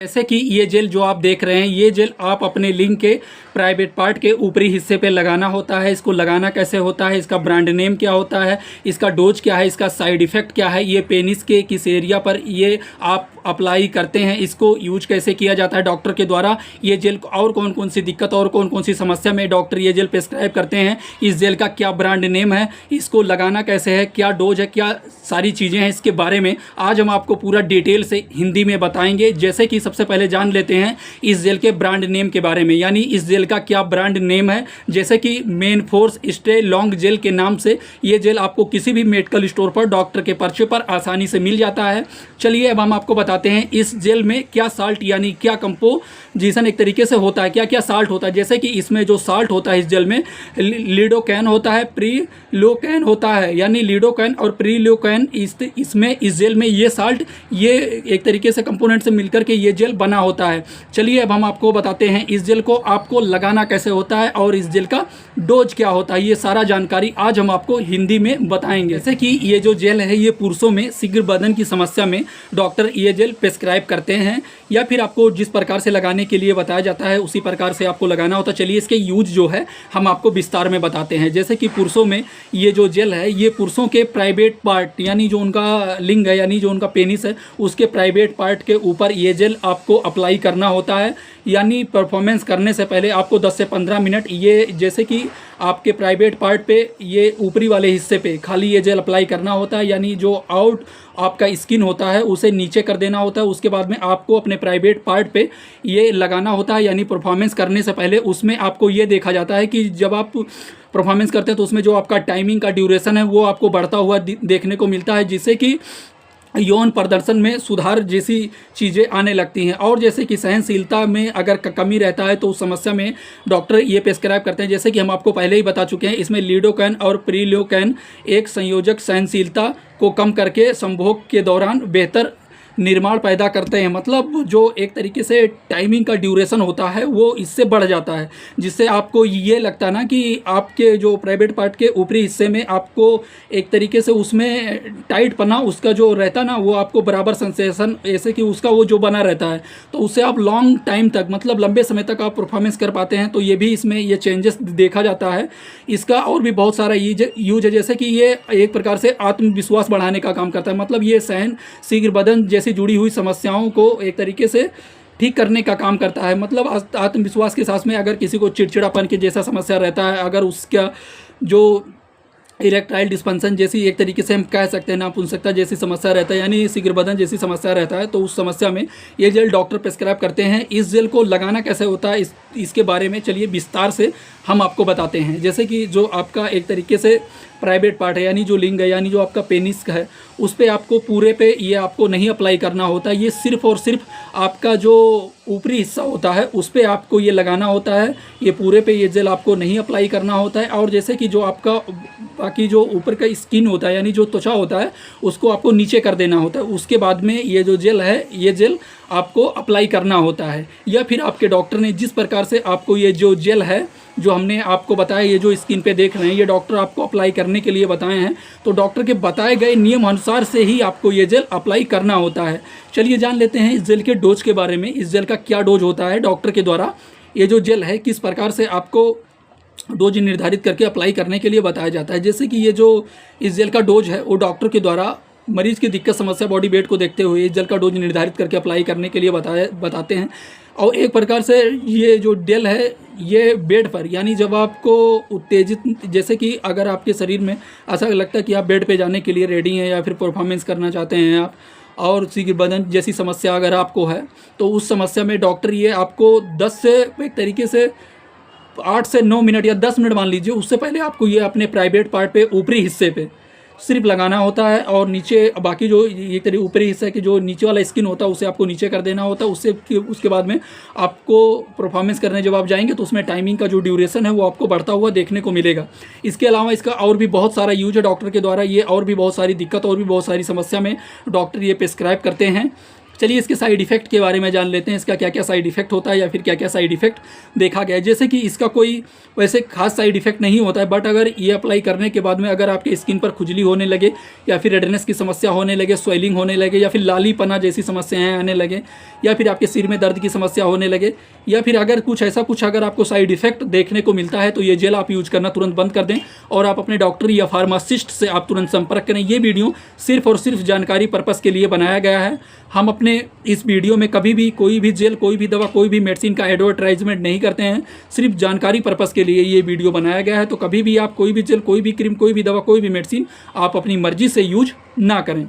जैसे कि ये जेल जो आप देख रहे हैं, ये जेल आप अपने लिंग के प्राइवेट पार्ट के ऊपरी हिस्से पे लगाना होता है। इसको लगाना कैसे होता है, इसका ब्रांड नेम क्या होता है, इसका डोज क्या है, इसका साइड इफ़ेक्ट क्या है, ये पेनिस के किस एरिया पर ये आप अप्लाई करते हैं, इसको यूज कैसे किया जाता है डॉक्टर के द्वारा, ये जेल और कौन कौन सी दिक्कत और कौन कौन सी समस्या में डॉक्टर ये जेल प्रेस्क्राइब करते हैं, इस जेल का क्या ब्रांड नेम है, इसको लगाना कैसे है, क्या डोज है, क्या सारी चीज़ें हैं, इसके बारे में आज हम आपको पूरा डिटेल से हिंदी में बताएंगे। जैसे कि सबसे पहले जान लेते हैं इस जेल के ब्रांड नेम के बारे में, यानी इस जेल का क्या ब्रांड नेम है। जैसे कि Manforce Staylong gel के नाम से ये जेल आपको किसी भी मेडिकल स्टोर पर डॉक्टर के पर्चे पर आसानी से मिल जाता है। चलिए अब हम आपको बताते हैं इस जेल में क्या साल्ट यानी क्या कंपोजिशन एक तरीके से होता है, क्या क्या साल्ट होता है। जैसे कि इसमें जो साल्ट होता है इस जेल में लिडोकैन होता है, प्रीलोकैन होता है, यानी लिडोकैन और प्रीलोकैन इसमें इस जेल में ये साल्ट ये एक तरीके से कंपोनेंट से मिलकर के ये जेल बना होता है। चलिए अब हम आपको बताते हैं इस जेल को आपको लगाना कैसे होता है और इस जेल का डोज क्या होता है। ये सारा जानकारी आज हम आपको हिंदी में बताएंगे। जैसे कि ये जो जेल है ये पुरुषों में शीघ्र बदन की समस्या में डॉक्टर ये जेल प्रेस्क्राइब करते हैं, या फिर आपको जिस प्रकार से लगाने के लिए बताया जाता है उसी प्रकार से आपको लगाना होता है। चलिए इसके यूज जो है हम आपको विस्तार में बताते हैं। जैसे कि पुरुषों में ये जो जेल है ये पुरुषों के प्राइवेट पार्ट यानी जो उनका लिंग है यानी जो उनका पेनिस है उसके प्राइवेट पार्ट के ऊपर ये जेल आपको अप्लाई करना होता है। यानी परफॉर्मेंस करने से पहले आपको 10 से 15 मिनट ये जैसे कि आपके प्राइवेट पार्ट पे ये ऊपरी वाले हिस्से पे खाली ये जेल अप्लाई करना होता है, यानी जो आउट आपका स्किन होता है उसे नीचे कर देना होता है। उसके बाद में आपको अपने प्राइवेट पार्ट पे ये लगाना होता है। यानी परफॉर्मेंस करने से पहले उसमें आपको ये देखा जाता है कि जब आप परफॉर्मेंस करते हैं तो उसमें जो आपका टाइमिंग का ड्यूरेशन है वो आपको बढ़ता हुआ देखने को मिलता है, जिससे कि यौन प्रदर्शन में सुधार जैसी चीज़ें आने लगती हैं। और जैसे कि सहनशीलता में अगर कमी रहता है तो उस समस्या में डॉक्टर ये प्रेस्क्राइब करते हैं। जैसे कि हम आपको पहले ही बता चुके हैं, इसमें लिडोकैन और प्रीलोकैन एक संयोजक सहनशीलता को कम करके संभोग के दौरान बेहतर निर्माण पैदा करते हैं। मतलब जो एक तरीके से टाइमिंग का ड्यूरेशन होता है वो इससे बढ़ जाता है, जिससे आपको ये लगता है ना कि आपके जो प्राइवेट पार्ट के ऊपरी हिस्से में आपको एक तरीके से उसमें टाइट पना उसका जो रहता है ना वो आपको बराबर सेंसेशन ऐसे कि उसका वो जो बना रहता है, तो उससे आप लॉन्ग टाइम तक मतलब लंबे समय तक आप परफॉर्मेंस कर पाते हैं। तो ये भी इसमें ये चेंजेस देखा जाता है। इसका और भी बहुत सारा यूज है। जैसे कि ये एक प्रकार से आत्मविश्वास बढ़ाने का काम करता है। मतलब ये सहन शीघ्र बदन जैसी जुड़ी हुई समस्याओं को एक तरीके से ठीक करने का काम करता है। मतलब आत्मविश्वास के साथ में अगर किसी को चिड़चिड़ापन की जैसा समस्या रहता है, अगर उसका जो इरेक्टाइल डिस्फंक्शन जैसी एक तरीके से हम कह सकते हैं नापुंसकता जैसी समस्या रहता है, यानी शीघ्र बदन जैसी समस्या रहता है, तो उस समस्या में ये जेल डॉक्टर प्रेस्क्राइब करते हैं। इस जेल को लगाना कैसे होता है इसके बारे में चलिए विस्तार से हम आपको बताते हैं। जैसे कि जो आपका एक तरीके से प्राइवेट पार्ट है यानी जो लिंग है यानी जो आपका पेनिस का है उस पर आपको पूरे पे ये आपको नहीं अप्लाई करना होता है। ये सिर्फ और सिर्फ आपका जो ऊपरी हिस्सा होता है उस पर आपको ये लगाना होता है। ये पूरे पे ये जेल आपको नहीं अप्लाई करना होता है। और जैसे कि जो आपका बाकी जो ऊपर का स्किन होता है यानी जो त्वचा होता है उसको आपको नीचे कर देना होता है। उसके बाद में ये जो जेल है ये जेल आपको अप्लाई करना होता है, या फिर आपके डॉक्टर ने जिस प्रकार से आपको ये जो जेल है जो हमने आपको बताया ये जो स्किन पे देख रहे हैं ये डॉक्टर आपको अप्लाई करने के लिए बताए हैं, तो डॉक्टर के बताए गए नियम अनुसार से ही आपको ये जेल अप्लाई करना होता है। चलिए जान लेते हैं इस जेल के डोज के बारे में। इस जेल का क्या डोज होता है डॉक्टर के द्वारा, ये जो जेल है किस प्रकार से आपको डोज निर्धारित करके अप्लाई करने के लिए बताया जाता है। जैसे कि ये जो इस जेल का डोज है वो डॉक्टर के द्वारा मरीज की दिक्कत समस्या बॉडी वेट को देखते हुए इस जेल का डोज निर्धारित करके अप्लाई करने के लिए बताते हैं। और एक प्रकार से ये जो जेल है ये बेड पर यानी जब आपको उत्तेजित जैसे कि अगर आपके शरीर में ऐसा लगता है कि आप बेड पे जाने के लिए रेडी हैं या फिर परफॉर्मेंस करना चाहते हैं आप, और शीघ्र बदन जैसी समस्या अगर आपको है तो उस समस्या में डॉक्टर ये आपको 10 से एक तरीके से 8 से 9 मिनट या 10 मिनट मान लीजिए उससे पहले आपको ये अपने प्राइवेट पार्ट पे ऊपरी हिस्से पे सिर्फ लगाना होता है। और नीचे बाकी जो ये तरीके ऊपरी हिस्सा की जो नीचे वाला स्किन होता है उसे आपको नीचे कर देना होता है। उसके बाद में आपको परफॉर्मेंस करने जब आप जाएंगे तो उसमें टाइमिंग का जो ड्यूरेशन है वो आपको बढ़ता हुआ देखने को मिलेगा। इसके अलावा इसका और भी बहुत सारा यूज है डॉक्टर के द्वारा। ये और भी बहुत सारी दिक्कत और भी बहुत सारी समस्या में डॉक्टर ये प्रेस्क्राइब करते हैं। चलिए इसके साइड इफ़ेक्ट के बारे में जान लेते हैं, इसका क्या क्या साइड इफ़ेक्ट होता है या फिर क्या क्या साइड इफ़ेक्ट देखा गया है। जैसे कि इसका कोई वैसे खास साइड इफ़ेक्ट नहीं होता है, बट अगर ये अप्लाई करने के बाद में अगर आपके स्किन पर खुजली होने लगे या फिर रेडनेस की समस्या होने लगे, स्वेलिंग होने लगे या फिर लालीपना जैसी समस्याएं आने लगे या फिर आपके सिर में दर्द की समस्या होने लगे या फिर अगर कुछ ऐसा कुछ अगर आपको साइड इफ़ेक्ट देखने को मिलता है तो ये जेल आप यूज करना तुरंत बंद कर दें और आप अपने डॉक्टर या फार्मासिस्ट से आप तुरंत संपर्क करें। ये वीडियो सिर्फ और सिर्फ जानकारी पर्पस के लिए बनाया गया है। हम अपने इस वीडियो में कभी भी कोई भी जेल, कोई भी दवा, कोई भी मेडिसिन का एडवर्टाइजमेंट नहीं करते हैं, सिर्फ जानकारी पर्पस के लिए ये वीडियो बनाया गया है। तो कभी भी आप कोई भी जेल, कोई भी क्रीम, कोई भी दवा, कोई भी मेडिसिन आप अपनी मर्जी से यूज ना करें।